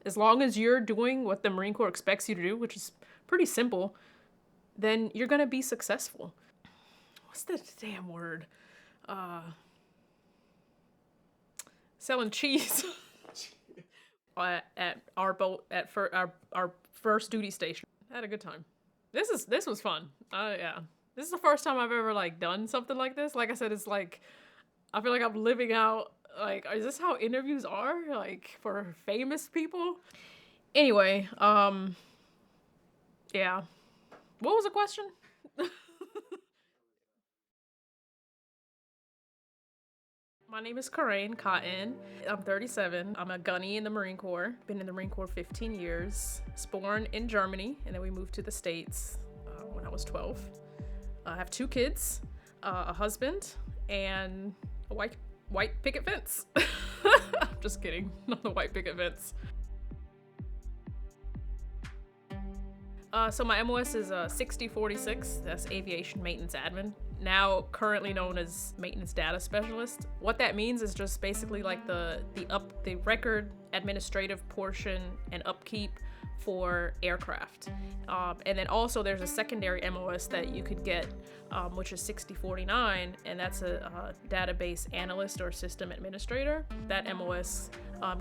As long as you're doing what the Marine Corps expects you to do, which is pretty simple, then you're gonna be successful. What's the damn word? Selling cheese at our boat our first duty station. I had a good time. This was fun. Yeah. This is the first time I've ever like done something like this. Like I said, it's like I feel like I'm living out, like, is this how interviews are, like, for famous people? Anyway, yeah. What was the question? My name is Corraine Cotton. I'm 37. I'm a Gunny in the Marine Corps. Been in the Marine Corps 15 years. I was born in Germany, and then we moved to the States when I was 12. I have 2 kids, a husband, and a white picket fence. I'm just kidding, not the white picket fence. So my MOS is 6046. That's Aviation Maintenance Admin. Now currently known as Maintenance Data Specialist. What that means is just basically like the record administrative portion and upkeep for aircraft. And then also there's a secondary MOS that you could get, which is 6049, and that's a database analyst or system administrator. That MOS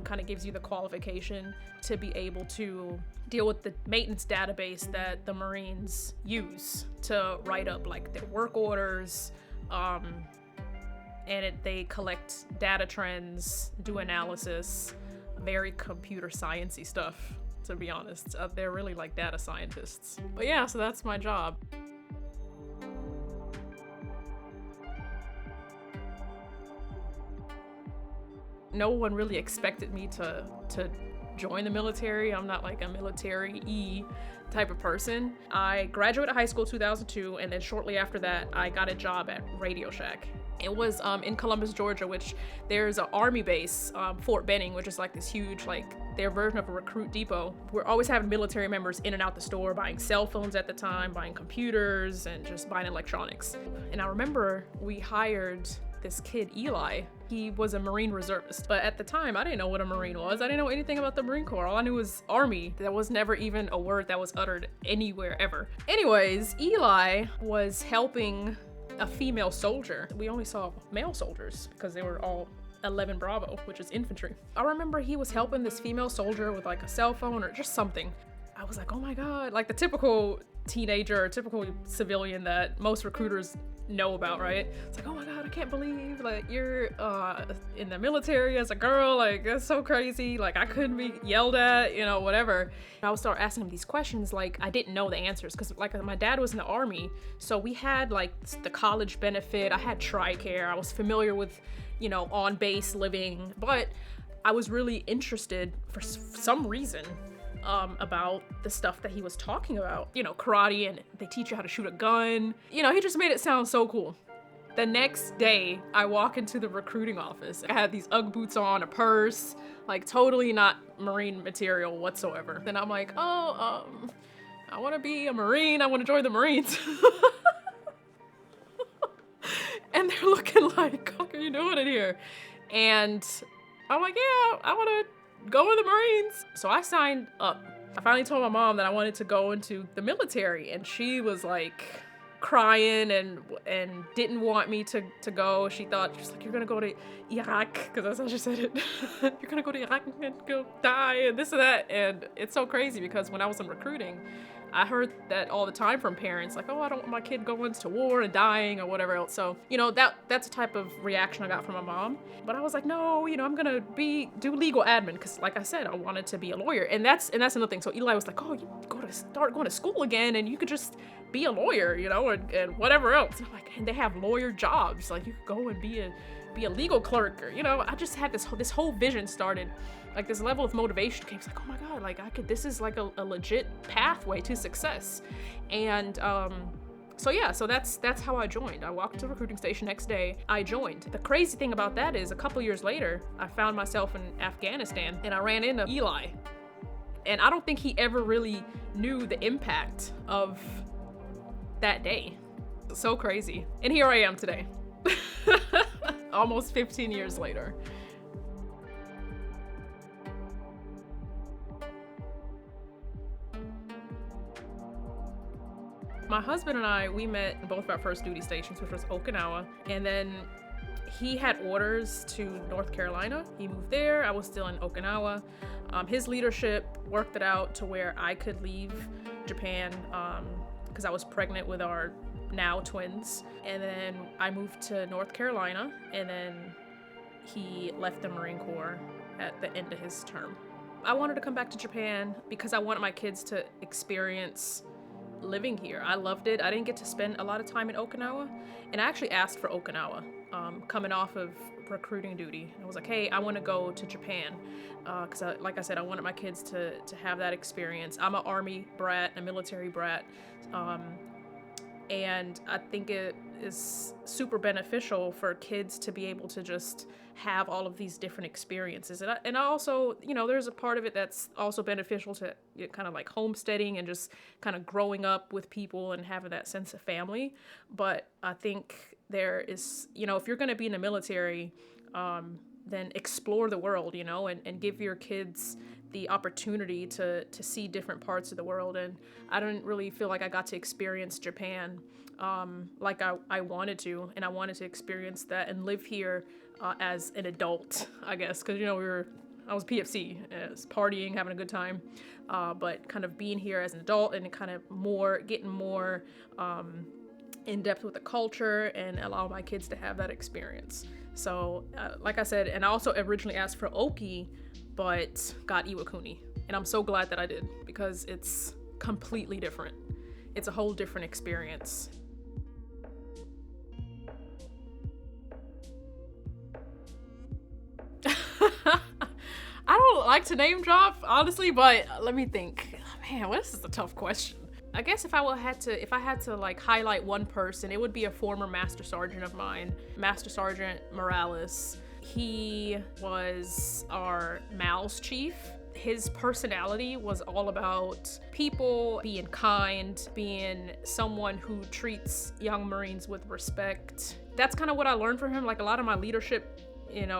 kind of gives you the qualification to be able to deal with the maintenance database that the Marines use to write up like their work orders, and they collect data trends, do analysis, very computer sciencey stuff, to be honest. They're really like data scientists. But yeah, so that's my job. No one really expected me to join the military. I'm not like a military-y type of person. I graduated high school 2002, and then shortly after that, I got a job at Radio Shack. It was in Columbus, Georgia, which there's an army base, Fort Benning, which is like this huge, like their version of a recruit depot. We're always having military members in and out the store, buying cell phones at the time, buying computers, and just buying electronics. And I remember we hired this kid, Eli. He was a Marine reservist, but at the time, I didn't know what a Marine was. I didn't know anything about the Marine Corps. All I knew was Army. That was never even a word that was uttered anywhere ever. Anyways, Eli was helping a female soldier. We only saw male soldiers because they were all 11 Bravo, which is infantry. I remember he was helping this female soldier with like a cell phone or just something. I was like, oh my God, like the typical teenager, typical civilian that most recruiters know about, right? It's like, oh my God, I can't believe like you're in the military as a girl, like that's so crazy, like I couldn't be yelled at, you know, whatever. I would start asking him these questions like I didn't know the answers, because like my dad was in the Army, so we had like the college benefit, I had TRICARE, I was familiar with, you know, on base living, but I was really interested for some reason about the stuff that he was talking about, you know, karate, and they teach you how to shoot a gun. You know, he just made it sound so cool. The next day, I walk into the recruiting office. I had these Ugg boots on, a purse, like totally not Marine material whatsoever. Then I'm like, oh, I want to be a Marine. I want to join the Marines. And they're looking like, what are you doing in here? And I'm like, yeah, I want to go in the Marines. So I signed up. I finally told my mom that I wanted to go into the military, and she was like crying and didn't want me to go. She's like, you're gonna go to Iraq, because that's how she said it. You're gonna go to Iraq and go die and this and that. And it's so crazy because when I was in recruiting, I heard that all the time from parents, like, oh, I don't want my kid going to war and dying or whatever else. So, you know, that's the type of reaction I got from my mom. But I was like, no, you know, I'm gonna do legal admin, because like I said, I wanted to be a lawyer. And that's another thing. So Eli was like, oh, you start going to school again, and you could just be a lawyer, you know, and whatever else. And I'm like, and they have lawyer jobs. Like, you could go and be a legal clerk, or, you know, I just had this whole vision started. Like, this level of motivation came. It's like, oh my God, like this is like a legit pathway to success. And so yeah, so that's how I joined. I walked to the recruiting station next day, I joined. The crazy thing about that is a couple years later, I found myself in Afghanistan, and I ran into Eli. And I don't think he ever really knew the impact of that day. So crazy. And here I am today. Almost 15 years later. My husband and I, we met in both of our first duty stations, which was Okinawa, and then he had orders to North Carolina. He moved there. I was still in Okinawa. His leadership worked it out to where I could leave Japan because I was pregnant with our now twins. And then I moved to North Carolina, and then he left the Marine Corps at the end of his term. I wanted to come back to Japan because I wanted my kids to experience living here. I loved it. I didn't get to spend a lot of time in Okinawa, and I actually asked for Okinawa coming off of recruiting duty. I was like, hey, I want to go to Japan because like I said, I wanted my kids to have that experience. I'm an Army brat, a military brat, and I think it is super beneficial for kids to be able to just have all of these different experiences. And I also, there's a part of it that's also beneficial to kind of like homesteading and just kind of growing up with people and having that sense of family. But I think there is, if you're going to be in the military, then explore the world, and give your kids the opportunity to see different parts of the world. And I didn't really feel like I got to experience Japan like I wanted to, and I wanted to experience that and live here as an adult, I guess, because I was PFC, partying, having a good time, but kind of being here as an adult and kind of getting more in depth with the culture and allow my kids to have that experience. So like I said, and I also originally asked for Oki, but got Iwakuni, and I'm so glad that I did because it's completely different. It's a whole different experience. I don't like to name drop, honestly, but let me think. Man, this is a tough question. I guess if I had to like highlight one person, it would be a former Master Sergeant of mine, Master Sergeant Morales. He was our MALS chief. His personality was all about people, being kind, being someone who treats young Marines with respect. That's kind of what I learned from him. Like a lot of my leadership,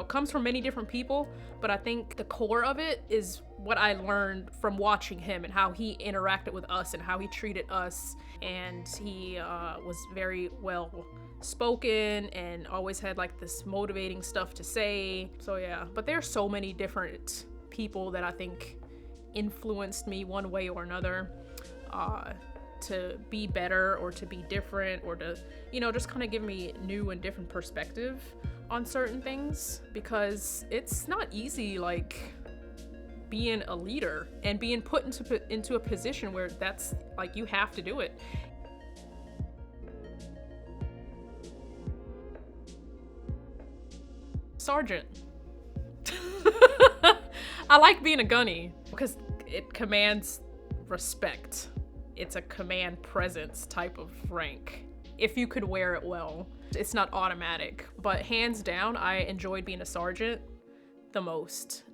comes from many different people, but I think the core of it is what I learned from watching him and how he interacted with us and how he treated us. And he was very well spoken and always had like this motivating stuff to say. So yeah, but there's so many different people that I think influenced me one way or another to be better or to be different or to, just kind of give me new and different perspective on certain things, because it's not easy, like being a leader and being put into a position where that's like you have to do it. Sergeant. I like being a gunny because it commands respect. It's a command presence type of rank if you could wear it well. It's not automatic, but hands down, I enjoyed being a sergeant the most.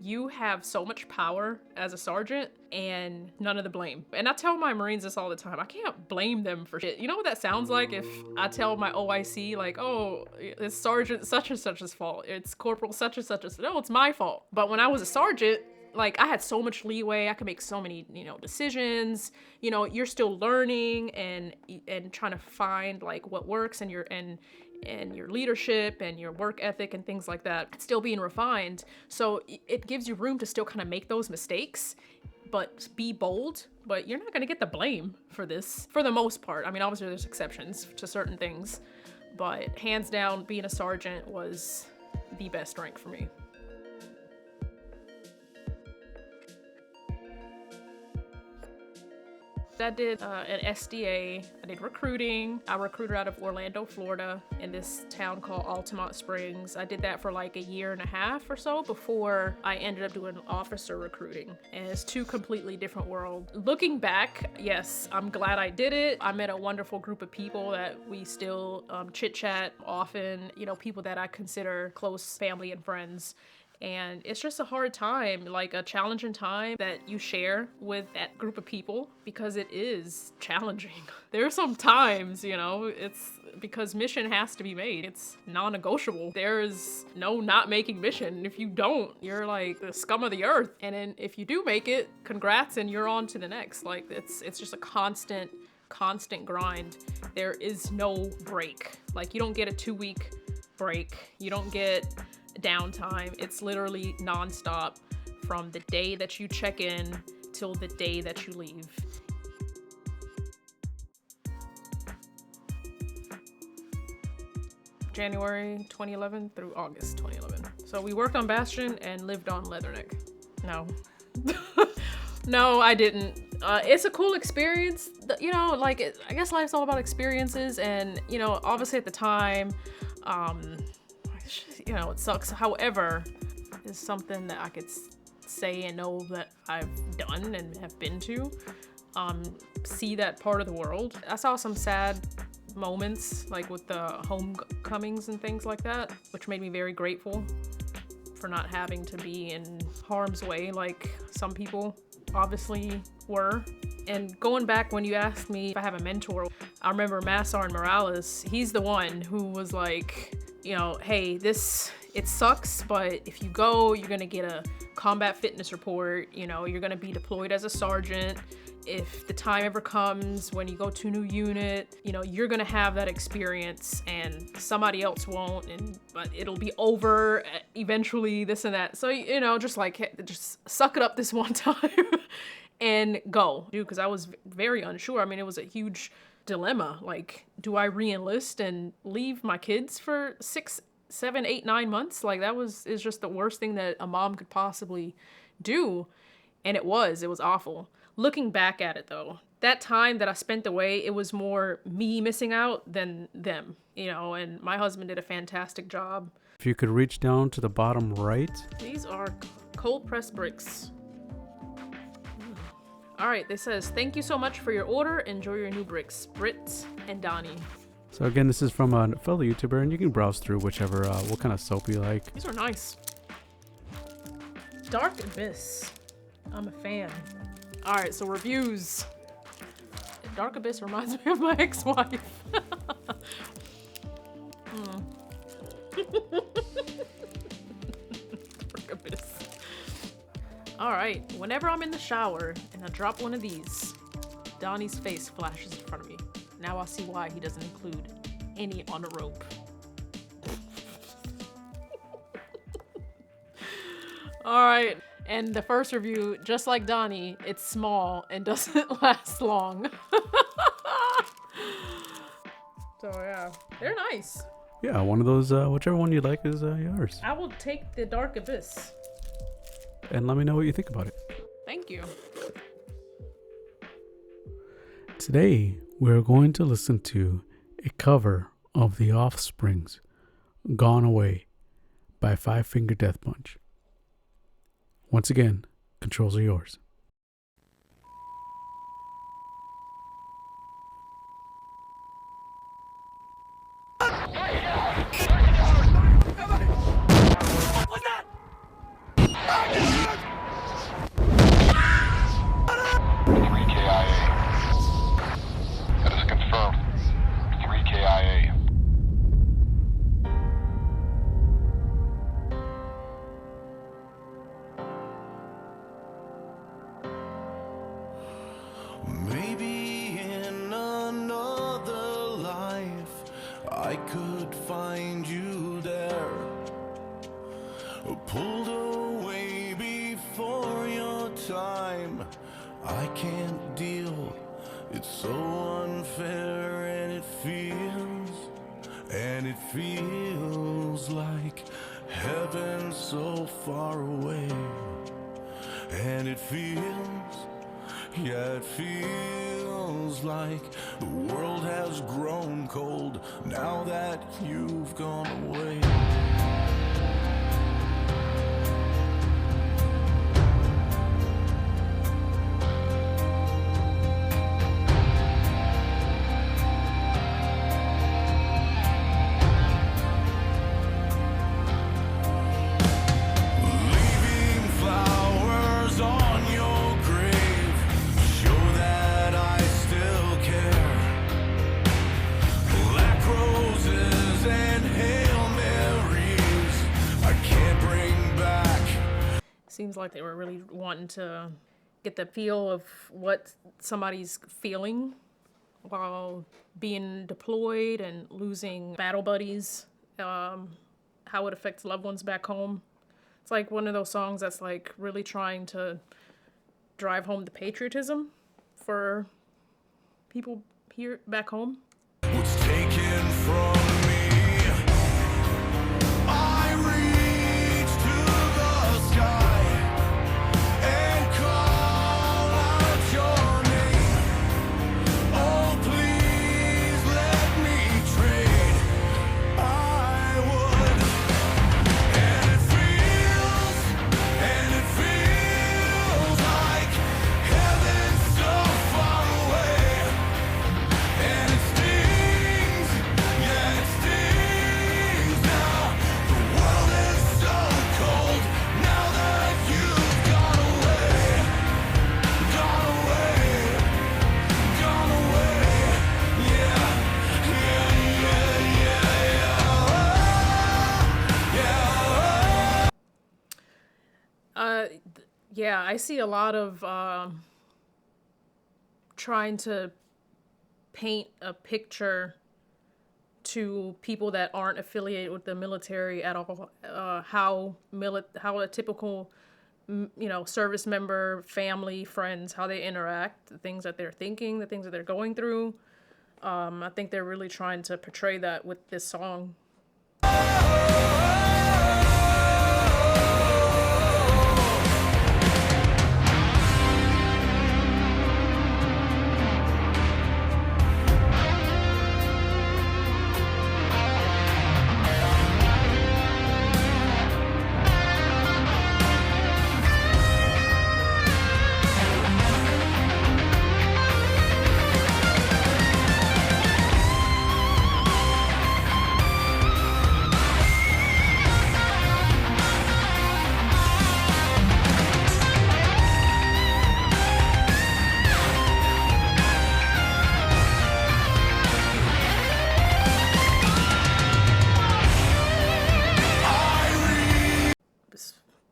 You have so much power as a sergeant and none of the blame. And I tell my Marines this all the time. I can't blame them for shit. You know what that sounds like if I tell my OIC, like, oh, it's Sergeant such and such's fault. It's Corporal such and such's. No, it's my fault. But when I was a sergeant, like I had so much leeway. I could make so many, decisions. You're still learning and trying to find like what works and your leadership and your work ethic and things like that. It's still being refined. So it gives you room to still kind of make those mistakes, but be bold. But you're not going to get the blame for this for the most part. I mean, obviously there's exceptions to certain things, but hands down, being a sergeant was the best rank for me. I did an SDA, I did recruiting. I recruited out of Orlando, Florida, in this town called Altamont Springs. I did that for like a year and a half or so before I ended up doing officer recruiting. And it's two completely different worlds. Looking back, yes, I'm glad I did it. I met a wonderful group of people that we still chit-chat often, people that I consider close family and friends. And it's just a hard time, like a challenging time that you share with that group of people because it is challenging. There are some times, it's because mission has to be made. It's non-negotiable. There is no not making mission. If you don't, you're like the scum of the earth. And then if you do make it, congrats and you're on to the next. Like it's just a constant constant grind. There is no break. Like, you don't get a 2-week break. You don't get downtime. It's literally nonstop from the day that you check in till the day that you leave. January 2011 through August 2011. So we worked on Bastion and lived on Leatherneck. No. No, I didn't. It's a cool experience. You know, like, I guess life's all about experiences, and, you know, obviously at the time, you know, it sucks. However, it's something that I could say and know that I've done and have been to. See that part of the world. I saw some sad moments, like with the homecomings and things like that, which made me very grateful for not having to be in harm's way like some people obviously were. And going back when you asked me if I have a mentor, I remember Massar Morales. He's the one who was like, you know, hey, it sucks, but if you go, you're gonna get a combat fitness report, you know, you're gonna be deployed as a sergeant. If the time ever comes when you go to a new unit, you know, you're gonna have that experience and somebody else won't, but it'll be over eventually, this and that. So, you know, just suck it up this one time and go. Because I was very unsure. I mean, it was a huge dilemma. Like, do I re-enlist and leave my kids for 6, 7, 8, 9 months? Like, is just the worst thing that a mom could possibly do. And it was awful. Looking back at it though, that time that I spent away, it was more me missing out than them, you know, and my husband did a fantastic job. If you could reach down to the bottom right. These are cold pressed bricks. All right, this says, thank you so much for your order. Enjoy your new bricks, Britt and Donnie. So again, this is from a fellow YouTuber, and you can browse through whichever, what kind of soap you like. These are nice. Dark Abyss. I'm a fan. All right, so reviews. Dark Abyss reminds me of my ex-wife. Dark Abyss. All right, whenever I'm in the shower and I drop one of these, Donnie's face flashes in front of me. Now I see why he doesn't include any on a rope. All right. And the first review, just like Donnie, it's small and doesn't last long. So yeah, they're nice. Yeah, one of those, whichever one you like is yours. I will take the Dark Abyss. And let me know what you think about it. Thank you. Today, we're going to listen to a cover of The Offspring's Gone Away by Five Finger Death Punch. Once again, controls are yours. Maybe in another life I could find you there, pulled away before your time. I can't deal, it's so unfair, and it feels like heaven so far away, and it feels like the world has grown cold now that you've gone away. Seems like they were really wanting to get the feel of what somebody's feeling while being deployed and losing battle buddies, how it affects loved ones back home. It's like one of those songs that's like really trying to drive home the patriotism for people here back home. What's taken from me? I reach to the sky and call out your name. Oh, please let me trade. I would. And it feels like heaven so far away. And it stings, yeah, it stings now. The world is so cold now that you've gone away. Gone away, gone away. Yeah, Yeah, I see a lot of trying to paint a picture to people that aren't affiliated with the military at all, how a typical service member, family, friends, how they interact, the things that they're thinking, the things that they're going through. I think they're really trying to portray that with this song.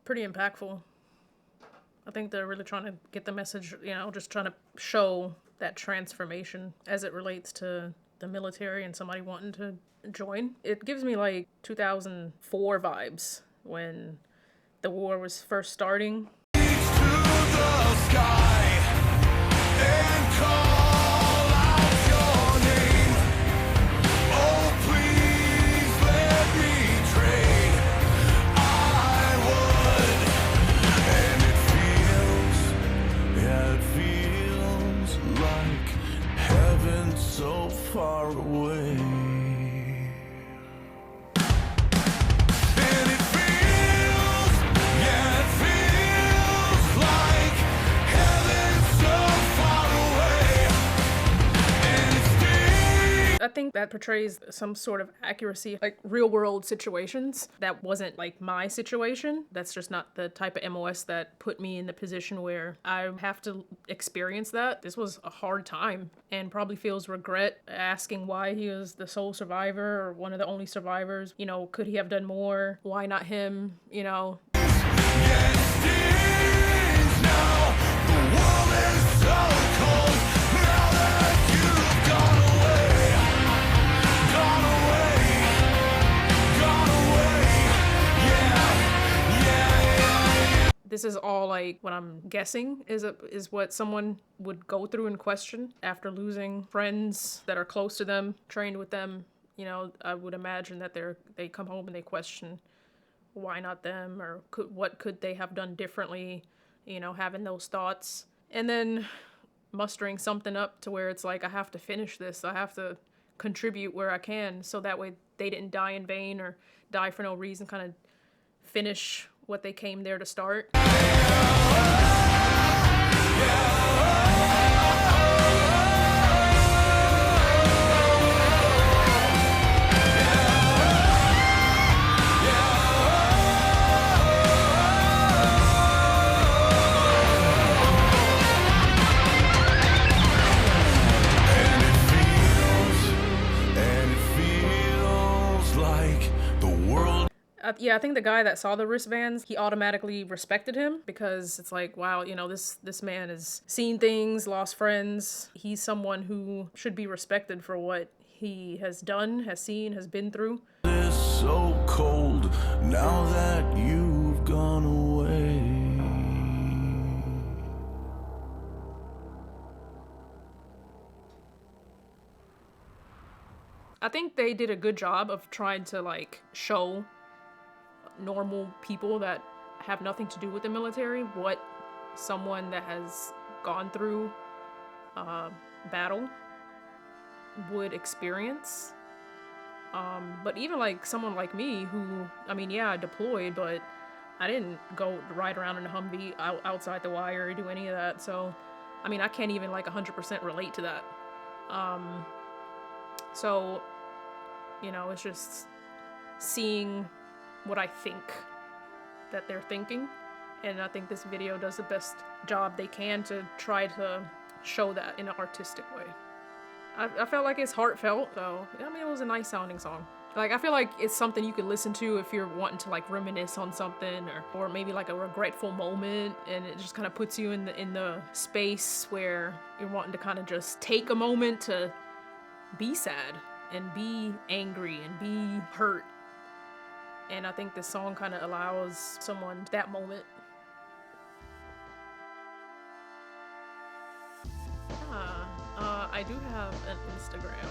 Pretty impactful. I think they're really trying to get the message, just trying to show that transformation as it relates to the military and somebody wanting to join. It gives me like 2004 vibes when the war was first starting. to the sky and call out your name. Oh, please let me trade. I would. And it feels like heaven so far away. And it feels, yeah, it feels like heaven so far away. And it stings. I think that portrays some sort of accuracy, like real world situations. That wasn't like my situation. That's just not the type of MOS that put me in the position where I have to experience that. This was a hard time, and probably feels regret asking why he was the sole survivor or one of the only survivors. Could he have done more? Why not him? Yeah, it stings now. The world is so cold now that you've gone away. Gone away. Gone away. Yeah. This is all like what I'm guessing is what someone would go through and question after losing friends that are close to them, trained with them. I would imagine that they come home and they question why not them, or what could they have done differently, having those thoughts. And then mustering something up to where it's like, I have to finish this. I have to contribute where I can, so that way they didn't die in vain or die for no reason, kind of finish what they came there to start. Yeah, I think the guy that saw the wristbands, he automatically respected him because it's like, wow, this man has seen things, lost friends. He's someone who should be respected for what he has done, has seen, has been through. It's so cold now that you've gone away. I think they did a good job of trying to like show normal people that have nothing to do with the military what someone that has gone through battle would experience. But even like someone like me who, I mean, yeah, I deployed, but I didn't go ride around in a Humvee outside the wire or do any of that. So, I mean, I can't even like 100% relate to that. So, it's just seeing what I think that they're thinking. And I think this video does the best job they can to try to show that in an artistic way. I felt like it's heartfelt, so, I mean, it was a nice sounding song. Like, I feel like it's something you could listen to if you're wanting to, like, reminisce on something, or maybe, like, a regretful moment, and it just kind of puts you in the space where you're wanting to kind of just take a moment to be sad, and be angry, and be hurt. And I think this song kind of allows someone that moment. I do have an Instagram,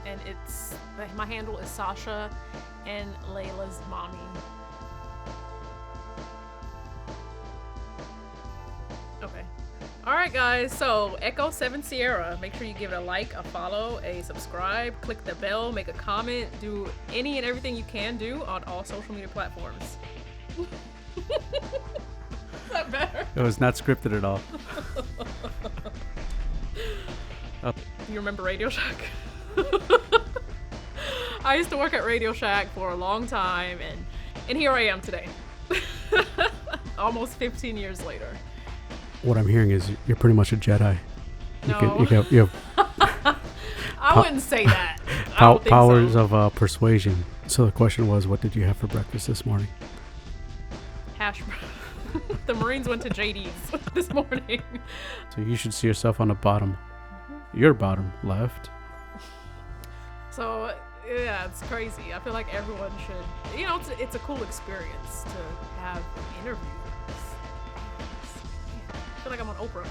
and my handle is Sasha and Layla's mommy. Okay. Alright guys, so Echo 7 Sierra, make sure you give it a like, a follow, a subscribe, click the bell, make a comment, do any and everything you can do on all social media platforms. Is that better? It was not scripted at all. You remember Radio Shack? I used to work at Radio Shack for a long time, and here I am today. Almost 15 years later. What I'm hearing is you're pretty much a Jedi. No. You have I wouldn't say that. I don't think powers so. of persuasion. So the question was, what did you have for breakfast this morning? Hash brown. The Marines went to JD's this morning. So you should see yourself on the bottom. Your bottom left. So, yeah, it's crazy. I feel like everyone should, it's a cool experience to have an interview. I feel like I'm on Oprah.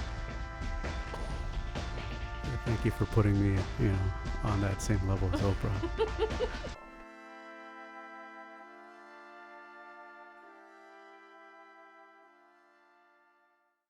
Thank you for putting me, on that same level as Oprah.